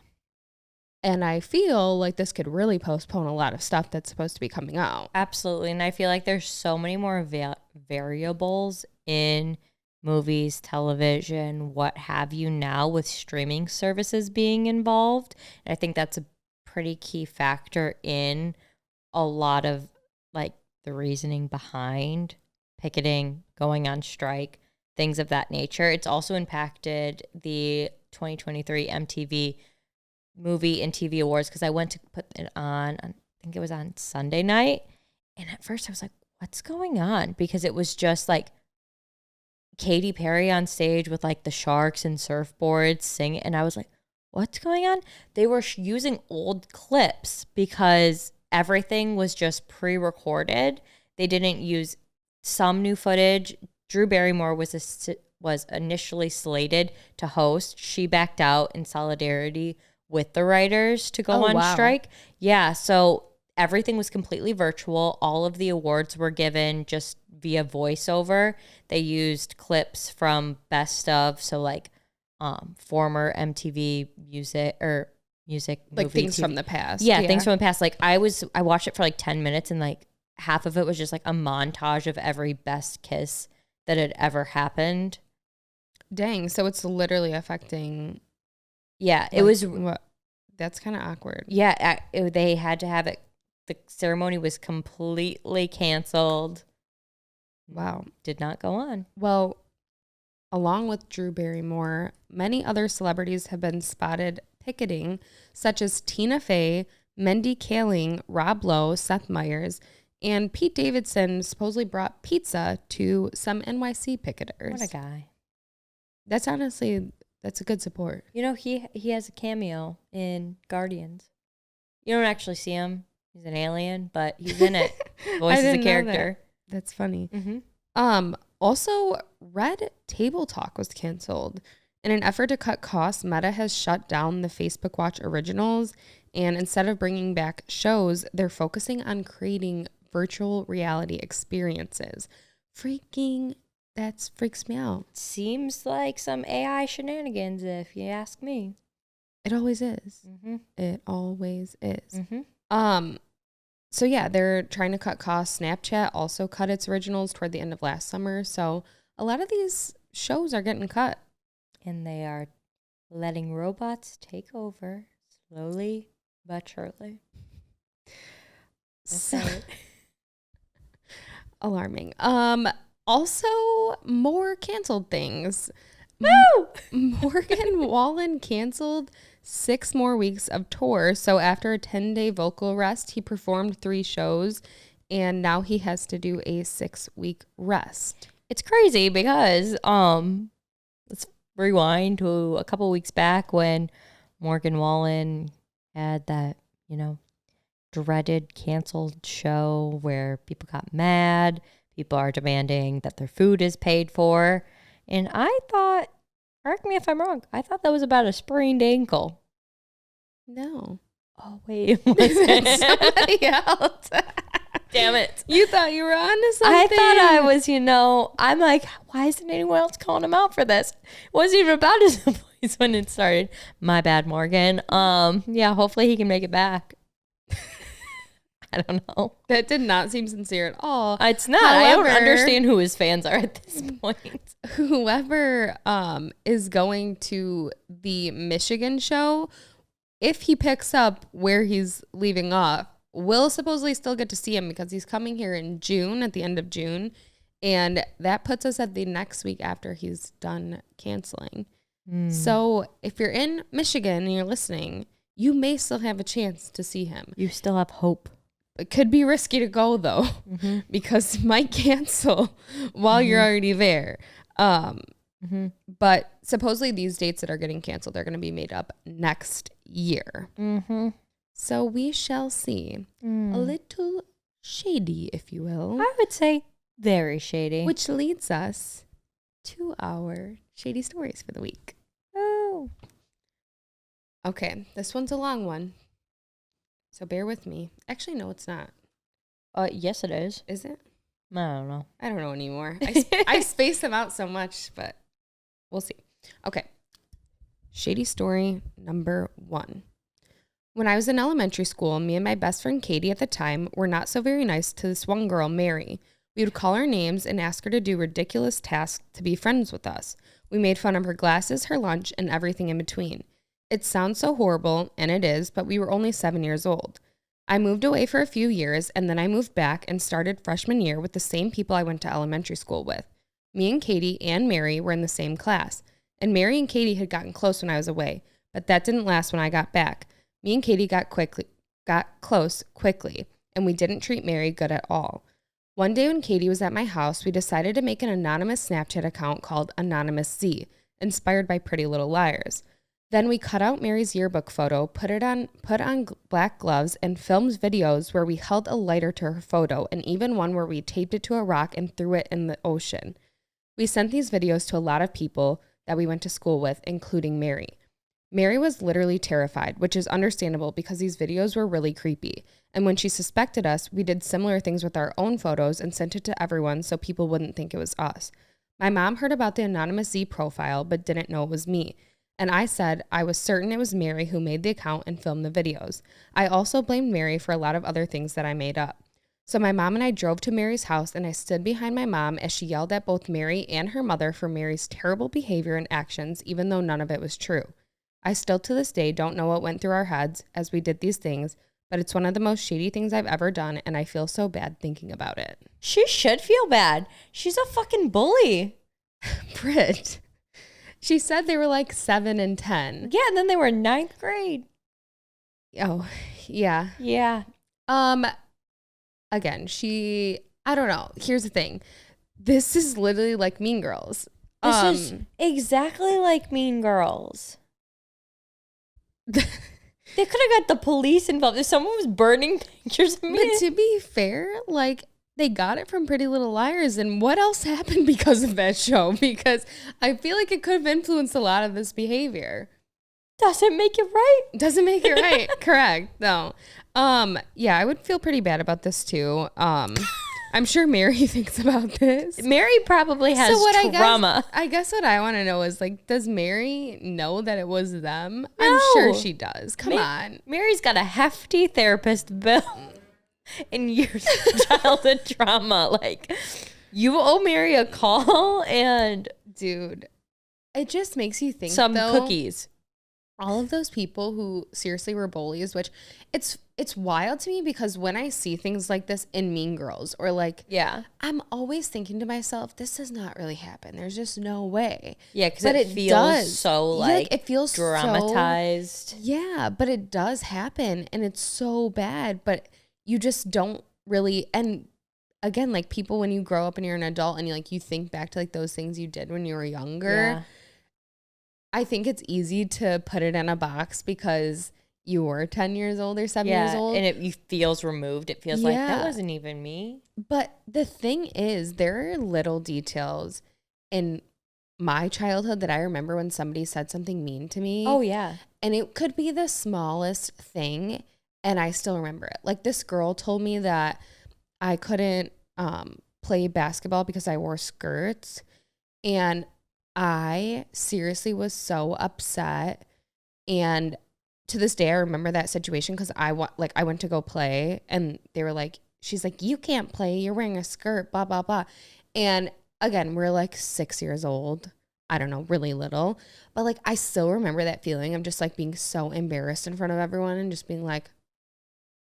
And I feel like this could really postpone a lot of stuff that's supposed to be coming out. Absolutely. And I feel like there's so many more variables in movies, television, what have you now with streaming services being involved. And I think that's a pretty key factor in a lot of like the reasoning behind picketing, going on strike, things of that nature. It's also impacted the 2023 MTV Movie and TV Awards because I went to put it on, I think it was on Sunday night. And at first I was like, what's going on? Because it was just like Katy Perry on stage with like the sharks and surfboards singing. And I was like, what's going on? They were using old clips because everything was just pre-recorded. They didn't use some new footage. Drew Barrymore was initially slated to host. She backed out in solidarity with the writers to go on strike. Yeah, so everything was completely virtual. All of the awards were given just via voiceover. They used clips from best of, so like former MTV music Like movie, things TV. from the past. Yeah, things from the past. Like I watched it for like 10 minutes and like half of it was just like a montage of every best kiss that had ever happened. Dang, so it's literally affecting. Yeah, it was. That's kind of awkward. Yeah, they had to have it. The ceremony was completely canceled. Wow. Did not go on. Well, along with Drew Barrymore, many other celebrities have been spotted picketing, such as Tina Fey, Mindy Kaling, Rob Lowe, Seth Meyers, and Pete Davidson supposedly brought pizza to some NYC picketers. What a guy. That's a good support. You know, he has a cameo in Guardians. You don't actually see him. He's an alien, but he's in it. Voices a character. That's funny. Mm-hmm. Also, Red Table Talk was canceled. In an effort to cut costs, Meta has shut down the Facebook Watch originals, and instead of bringing back shows, they're focusing on creating virtual reality experiences. That freaks me out. Seems like some AI shenanigans, if you ask me. It always is. Mm-hmm. It always is. Mm-hmm. So yeah, they're trying to cut costs. Snapchat also cut its originals toward the end of last summer. So a lot of these shows are getting cut. And they are letting robots take over slowly but surely. So alarming. Also, more canceled things. Woo! Morgan Wallen canceled 6 more weeks of tour. So after a 10-day vocal rest, he performed 3 shows, and now he has to do a 6-week rest. It's crazy because let's rewind to a couple weeks back when Morgan Wallen had that, dreaded canceled show where people got mad. People are demanding that their food is paid for. And I thought, correct me if I'm wrong, I thought that was about a sprained ankle. No. Oh, wait. Was it Somebody else. Damn it. You thought you were onto something. I thought I was, I'm like, why isn't anyone else calling him out for this? It wasn't even about his voice when it started. My bad, Morgan. Yeah, hopefully he can make it back. I don't know. That did not seem sincere at all. It's not. However, I don't understand who his fans are at this point. Whoever is going to the Michigan show, if he picks up where he's leaving off, we'll supposedly still get to see him because he's coming here in June, at the end of June. And that puts us at the next week after he's done canceling. So if you're in Michigan and you're listening, you may still have a chance to see him. You still have hope. It could be risky to go, though, because it might cancel while you're already there. But supposedly these dates that are getting canceled are going to be made up next year. So we shall see. A little shady, if you will. I would say very shady. Which leads us to our shady stories for the week. Oh. Okay, this one's a long one. So bear with me. Actually, no, it's not. Yes, it is. Is it? I don't know. I don't know anymore. I space them out so much, but We'll see. Okay. Shady story number 1. When I was in elementary school, me and my best friend Katie at the time were not so very nice to this one girl, Mary. We would call her names and ask her to do ridiculous tasks to be friends with us. We made fun of her glasses, her lunch, and everything in between. It sounds so horrible, and it is, but we were only 7 years old. I moved away for a few years, and then I moved back and started freshman year with the same people I went to elementary school with. Me and Katie and Mary were in the same class, and Mary and Katie had gotten close when I was away, but that didn't last when I got back. Me and Katie got close quickly, and we didn't treat Mary good at all. One day when Katie was at my house, we decided to make an anonymous Snapchat account called Anonymous Z, inspired by Pretty Little Liars. Then we cut out Mary's yearbook photo, put on black gloves, and filmed videos where we held a lighter to her photo, and even one where we taped it to a rock and threw it in the ocean. We sent these videos to a lot of people that we went to school with, including Mary. Mary was literally terrified, which is understandable because these videos were really creepy. And when she suspected us, we did similar things with our own photos and sent it to everyone so people wouldn't think it was us. My mom heard about the Anonymous Z profile but didn't know it was me. And I said I was certain it was Mary who made the account and filmed the videos. I also blamed Mary for a lot of other things that I made up. So my mom and I drove to Mary's house, and I stood behind my mom as she yelled at both Mary and her mother for Mary's terrible behavior and actions, even though none of it was true. I still to this day don't know what went through our heads as we did these things, but it's one of the most shady things I've ever done, and I feel so bad thinking about it. She should feel bad. She's a fucking bully. Brit. She said they were like 7 and 10. Yeah, and then they were in 9th grade. Oh, yeah. Yeah. Again, I don't know. Here's the thing. This is literally like Mean Girls. This is exactly like Mean Girls. They could have got the police involved if someone was burning pictures of me. But to be fair, like, they got it from Pretty Little Liars, and what else happened because of that show? Because I feel like it could have influenced a lot of this behavior. Doesn't make it right. Doesn't make it right. Correct. No. Yeah, I would feel pretty bad about this too. I'm sure Mary thinks about this. Mary probably has trauma. I guess what I want to know is, like, does Mary know that it was them? No. I'm sure she does. Come on. Mary's got a hefty therapist bill and years of childhood trauma. Like, you owe Mary a call and... Dude, it just makes you think, some though, cookies. All of those people who seriously were bullies, which it's wild to me because when I see things like this in Mean Girls or like, yeah, I'm always thinking to myself, this does not really happen. There's just no way. Yeah, because it feels so like it feels dramatized. Yeah, but it does happen and it's so bad, but you just don't really. And again, like, people, when you grow up and you're an adult and you think back to like those things you did when you were younger. Yeah. I think it's easy to put it in a box because you were 10 years old or 7 years old. And it feels removed. It feels like that wasn't even me. But the thing is, there are little details in my childhood that I remember when somebody said something mean to me. Oh, yeah. And it could be the smallest thing, and I still remember it. Like, this girl told me that I couldn't play basketball because I wore skirts, and I seriously was so upset. And to this day, I remember that situation because I went to go play and they were like, she's like, you can't play. You're wearing a skirt, blah, blah, blah. And again, we're like 6 years old. I don't know, really little. But like, I still remember that feeling of just like being so embarrassed in front of everyone and just being like,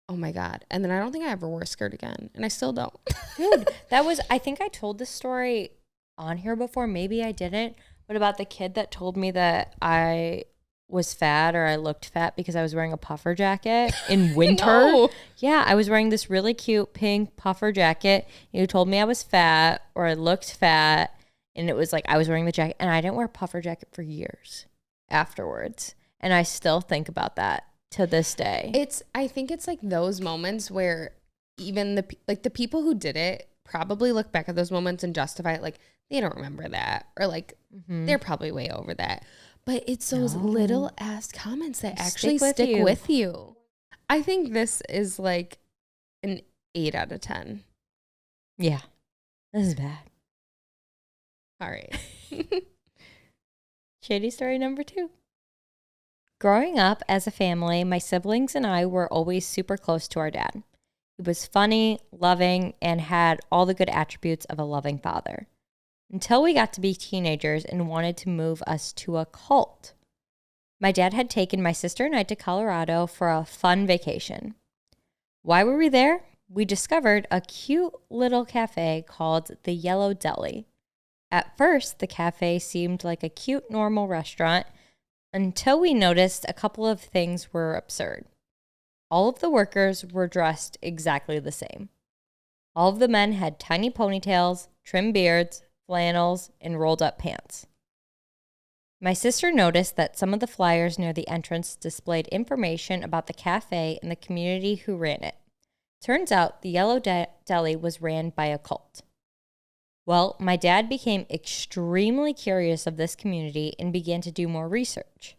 oh my God. And then I don't think I ever wore a skirt again. And I still don't. Dude, I think I told this story on here before, maybe I didn't, but about the kid that told me that I was fat or I looked fat because I was wearing a puffer jacket in winter. No. Yeah, I was wearing this really cute pink puffer jacket. He told me I was fat or I looked fat, and it was like I was wearing the jacket, and I didn't wear a puffer jacket for years afterwards, and I still think about that to this day. I think it's like those moments where even the people who did it probably look back at those moments and justify it, like they don't remember that, or like they're probably way over that. But it's those little ass comments that actually stick with you. I think this is like an 8 out of 10. Yeah, this is bad. All right. Shady story number 2. Growing up as a family, my siblings and I were always super close to our dad. He was funny, loving, and had all the good attributes of a loving father. Until we got to be teenagers and wanted to move us to a cult. My dad had taken my sister and I to Colorado for a fun vacation. Why were we there? We discovered a cute little cafe called the Yellow Deli. At first, the cafe seemed like a cute, normal restaurant until we noticed a couple of things were absurd. All of the workers were dressed exactly the same. All of the men had tiny ponytails, trimmed beards, flannels, and rolled up pants. My sister noticed that some of the flyers near the entrance displayed information about the cafe and the community who ran it. Turns out the Yellow Deli was ran by a cult. Well, my dad became extremely curious of this community and began to do more research.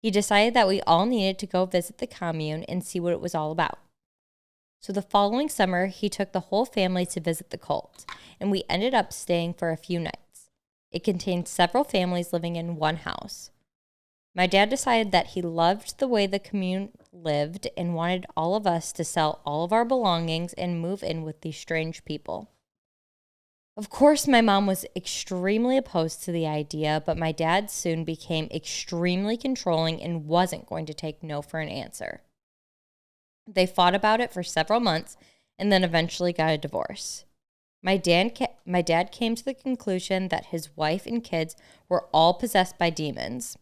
He decided that we all needed to go visit the commune and see what it was all about. So the following summer, he took the whole family to visit the cult, and we ended up staying for a few nights. It contained several families living in one house. My dad decided that he loved the way the commune lived and wanted all of us to sell all of our belongings and move in with these strange people. Of course, my mom was extremely opposed to the idea, but my dad soon became extremely controlling and wasn't going to take no for an answer. They fought about it for several months and then eventually got a divorce. My dad came to the conclusion that his wife and kids were all possessed by demons.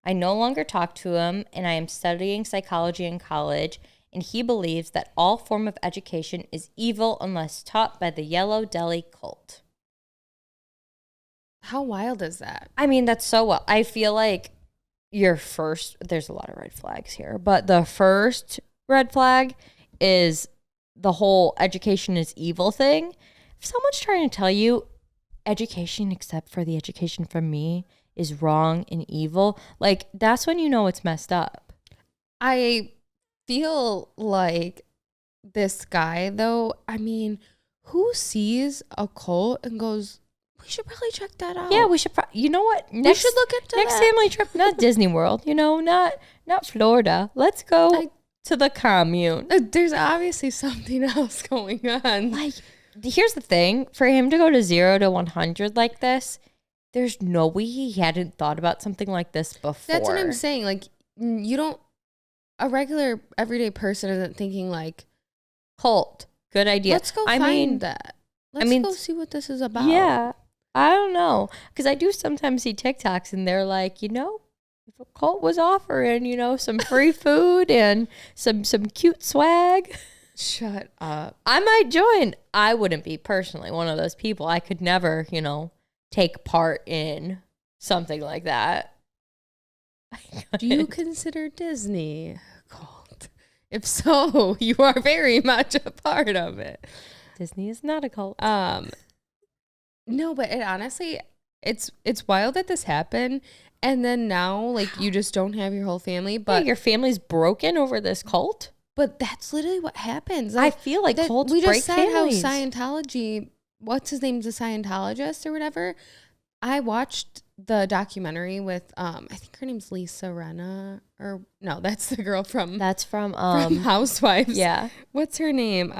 I no longer talk to him, and I am studying psychology in college, and he believes that all form of education is evil unless taught by the Yellow Deli cult. How wild is that? I mean, that's so well. I feel like there's a lot of red flags here, but the first red flag is the whole education is evil thing. If someone's trying to tell you education, except for the education from me, is wrong and evil, like that's when you know it's messed up. I feel like this guy, though, I mean, who sees a cult and goes, we should probably check that out? Yeah, we should. You know what? We should look into next that. family trip, not Disney World. Not Florida. Let's go to the commune. There's obviously something else going on. Like, here's the thing: for him to go to 0 to 100 like this, there's no way he hadn't thought about something like this before. That's what I'm saying. Like, you don't. A regular everyday person isn't thinking like, cult, good idea. Let's go find that. Let's go see what this is about. Yeah, I don't know, because I do sometimes see TikToks and they're like, if a cult was offering, some free food and some cute swag. Shut up. I might join. I wouldn't be personally one of those people. I could never, take part in something like that. Do you consider Disney a cult? If so, you are very much a part of it. Disney is not a cult. No, but it's wild that this happened, and then now like you just don't have your whole family, but your family's broken over this cult. But that's literally what happens. Like, I feel like cults break families. We just said how Scientology. What's his name's a Scientologist or whatever. I watched the documentary with I think her name's Lisa Rinna, or no, that's the girl from from Housewives. Yeah. What's her name?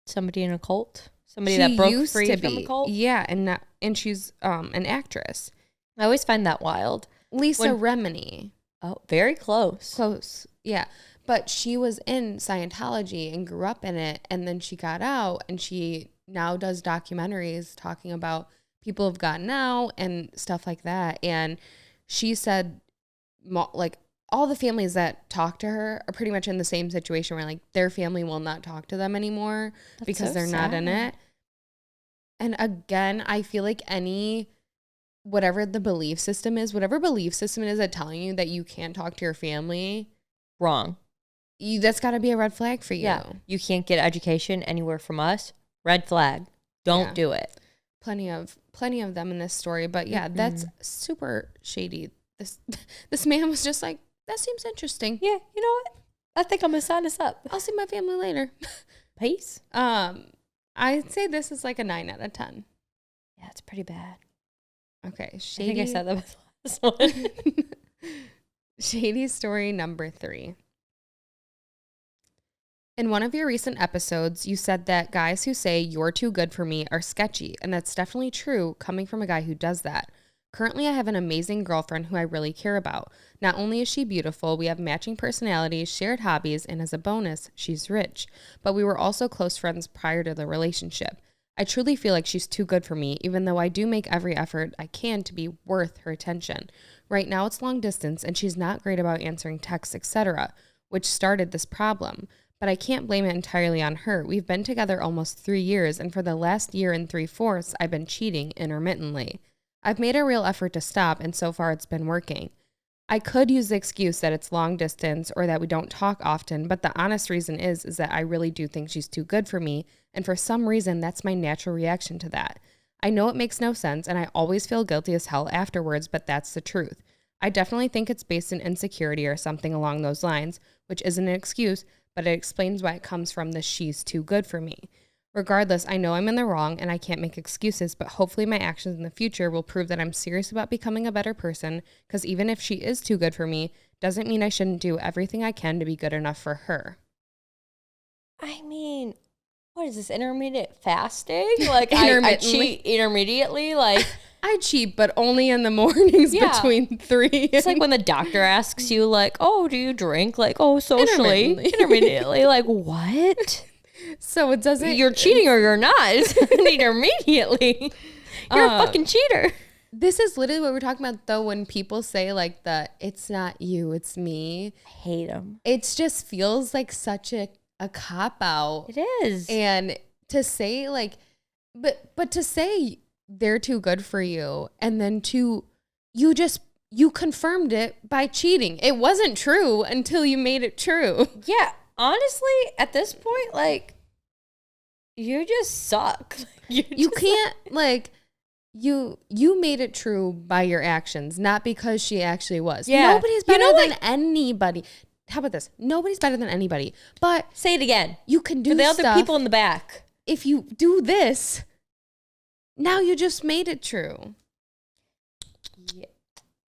Somebody in a cult. Somebody that broke free from a cult. Yeah, and she's an actress. I always find that wild. Lisa Remini. Oh, very close. Close. Yeah. But she was in Scientology and grew up in it, and then she got out, and she now does documentaries talking about people who've gotten out and stuff like that. And she said, like, all the families that talk to her are pretty much in the same situation where, like, their family will not talk to them anymore because they're not in it. And again, I feel like whatever belief system it is that telling you that you can't talk to your family, wrong. That's got to be a red flag for you. Yeah. You can't get education anywhere from us. Red flag. Don't do it. Plenty of them in this story, but yeah, that's super shady. This man was just like, that seems interesting. Yeah, you know what? I think I'm gonna sign this up. I'll see my family later. Peace. I'd say this is like a 9 out of 10. Yeah, it's pretty bad. Okay, I Shady. think I said that was the last one. Shady story number 3. In one of your recent episodes, you said that guys who say you're too good for me are sketchy, and that's definitely true coming from a guy who does that. Currently, I have an amazing girlfriend who I really care about. Not only is she beautiful, we have matching personalities, shared hobbies, and as a bonus, she's rich. But we were also close friends prior to the relationship. I truly feel like she's too good for me, even though I do make every effort I can to be worth her attention. Right now, it's long distance, and she's not great about answering texts, etc., which started this problem. But I can't blame it entirely on her. We've been together almost 3 years, and for the last year and 3/4, I've been cheating intermittently. I've made a real effort to stop, and so far it's been working. I could use the excuse that it's long distance or that we don't talk often, but the honest reason is that I really do think she's too good for me, and for some reason, that's my natural reaction to that. I know it makes no sense, and I always feel guilty as hell afterwards, but that's the truth. I definitely think it's based in insecurity or something along those lines, which isn't an excuse, but it explains why it comes from the she's too good for me. Regardless, I know I'm in the wrong and I can't make excuses, but hopefully my actions in the future will prove that I'm serious about becoming a better person, because even if she is too good for me, doesn't mean I shouldn't do everything I can to be good enough for her. I mean, what is this, intermittent fasting? Like, I cheat intermediately, like... I cheat, but only in the mornings between 3. It's like when the doctor asks you, like, oh, do you drink? Like, oh, socially. Intermittently. Like, what? So it doesn't... You're cheating or you're not. It's intermediately. You're a fucking cheater. This is literally what we're talking about, though, when people say, like, it's not you, it's me. I hate them. It just feels like such a cop-out. It is. And to say, like... But to say... they're too good for you, and then you confirmed it by cheating. It wasn't true until you made it true. Yeah, honestly, at this point, like, you just suck. You can't, like, you made it true by your actions, not because she actually was. Yeah. Nobody's better than anybody. How about this? Nobody's better than anybody. But say it again. You can do for the stuff. other people in the back. If you do this, now you just made it true.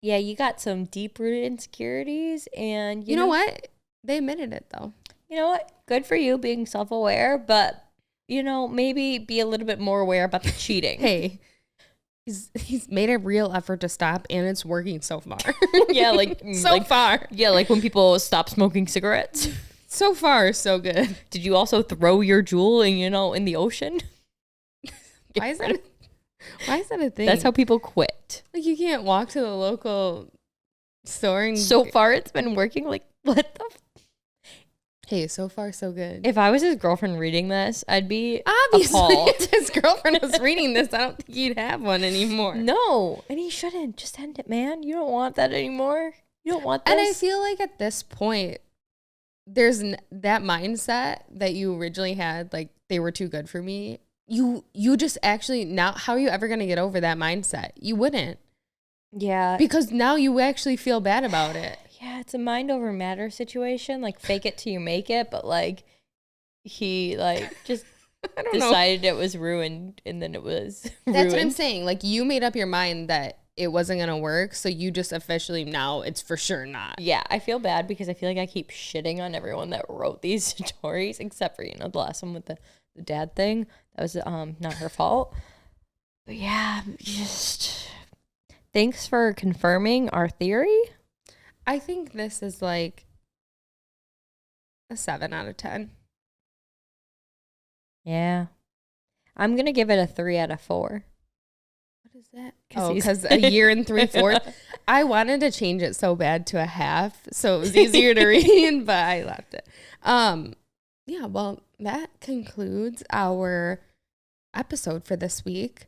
Yeah, you got some deep-rooted insecurities, and you know what? They admitted it, though. You know what? Good for you being self-aware, but, maybe be a little bit more aware about the cheating. Hey, he's made a real effort to stop, and it's working so far. Yeah, like... so far. Yeah, like when people stop smoking cigarettes. So far, so good. Did you also throw your jewel in the ocean? Why is that a thing? That's how people quit. Like, you can't walk to the local store and... So far, it's been working. Like, what the... Hey, so far, so good. If I was his girlfriend reading this, I'd be obviously appalled. If his girlfriend was reading this, I don't think he'd have one anymore. No, and he shouldn't. Just end it, man. You don't want that anymore. You don't want this. And I feel like at this point, there's that mindset that you originally had, like, they were too good for me. You just actually, now, how are you ever going to get over that mindset? You wouldn't. Yeah. Because now you actually feel bad about it. Yeah, it's a mind over matter situation. Like, fake it till you make it. But, like, he, like, just decided it was ruined, and then it was ruined. That's what I'm saying. Like, you made up your mind that it wasn't going to work, so you just officially, now it's for sure not. Yeah, I feel bad because I feel like I keep shitting on everyone that wrote these stories, except for, the last one with the dad thing. That was not her fault. But yeah, just thanks for confirming our theory. I think this is like a 7 out of 10. Yeah. I'm going to give it a 3 out of 4. What is that? Because a year and 3/4. I wanted to change it so bad to a half, so it was easier to read, but I left it. Yeah, well, that concludes our episode for this week.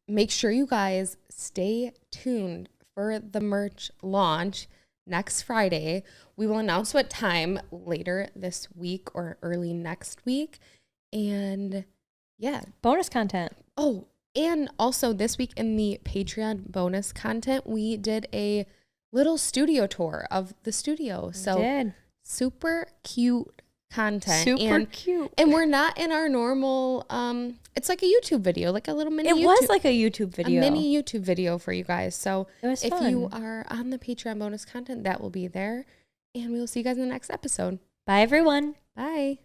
Make sure you guys stay tuned for the merch launch next Friday. We will announce what time later this week or early next week. And yeah. Bonus content. Oh, and also this week in the Patreon bonus content, we did a little studio tour of the studio. So super cute content. Super cute. And we're not in our normal, it's like a YouTube video, like a little mini It was like a YouTube video. A mini YouTube video for you guys. So It was if fun. you are on the Patreon bonus content, that will be there. And we will see you guys in the next episode. Bye, everyone. Bye.